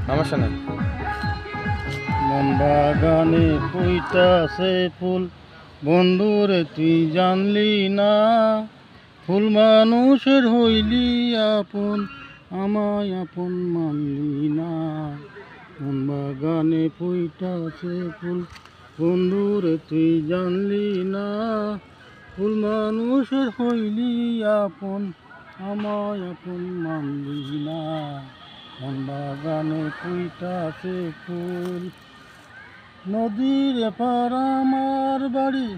সমস্যা নেই। মন বাগানে ফুইতাছে ফুল, বন্ধুরে তুই জানলি না, ফুল মানুষের হইলি আপন, আমায় আপন মানলি না। মন বাগানে ফুইতাছে ফুল, বন্ধুরে তুই জানলি না, ফুল মানুষের হইলি আপন, আমায় আপন মানলি না। মন বাগানে ফুইতাছে ফুল। নদীর এপার আমার বাড়ি,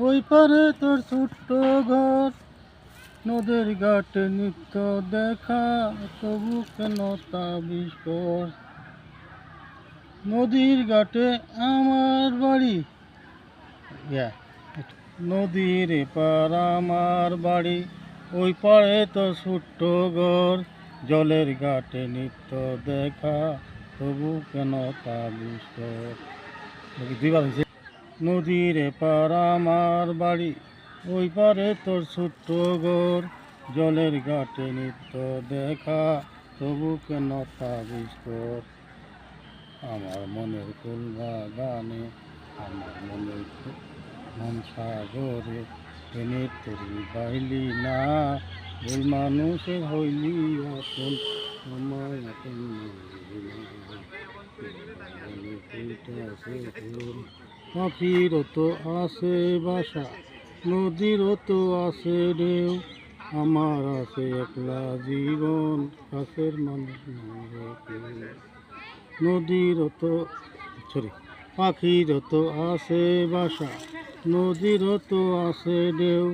ওই পারে তোর ছোট্ট ঘর, নদীর ঘাটে নিত্য দেখা, তবু কেন তাবিজ কর। নদীর ঘাটে আমার বাড়ি, নদীর এপার আমার বাড়ি, ওই পারে তোর ছোট্ট ঘর, জলের ঘাটে নিত্য দেখা, তবু কেন তাবিজ কর। দুইবার হয়েছে। নদীর এপার আমার বাড়ি, ওই পারে তোর ছোট্ট ঘর, জলের ঘাটে নিত্য দেখা, তবু কেন তাবিজ কর। আমার মনের ফুল বাগানে, আমার মনের মন সাগরে, এনে তোরি বাইলি না, ভুল মানুষের হইলি আপন, আমায় আপন পাখিরও তো আছে বাসা, নদীরও তো আছে ঢেউ, আমার আছে একলা জীবন, কাছের মানুষ নদীরও তো পাখিরও তো আছে বাসা, নদীরও তো আছে ঢেউ,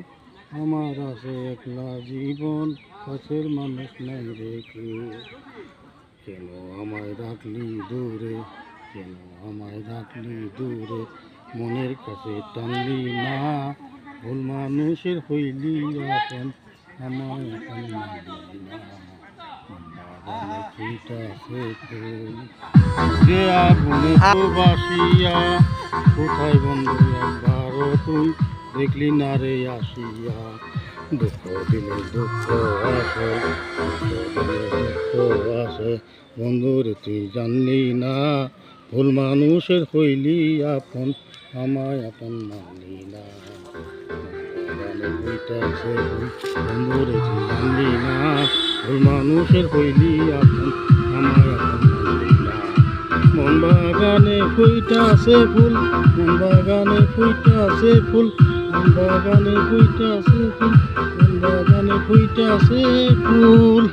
আমার আছে একলা জীবন, কাছের মানুষ নাই রে কেউ। কেন আমায় রাখলি দূরে, কেন আমায় রাখলি দূরে, মনের কাছে টানলি না, ভুল মানুষের হইলি আপন, আমায় আপন মানলি না। বাগানে ফুইতাছে ফুল, যে আগুনে বাসিয়া, কোথায় বন্ধু একবারও তুই দেখলি না রে আসিয়া। দুঃখ দিলে দুঃখ আসে, দুঃখ আসে, বন্ধুরে তুই জানলি না, ভুল মানুষের হইলি আপন, আমায় আপন মানলি না। বাগানে ফুইতাছে ফুল, বন্ধুরে তুই জানলি না, ভুল মানুষের হইলি আপন, আমায় আপন মানলি না। মন বাগানে ফুইতাছে ফুল, মন বাগানে ফুইতাছে ফুল, মন বাগানে ফুইতাছে ফুল, মন বাগানে ফুইতাছে ফুল।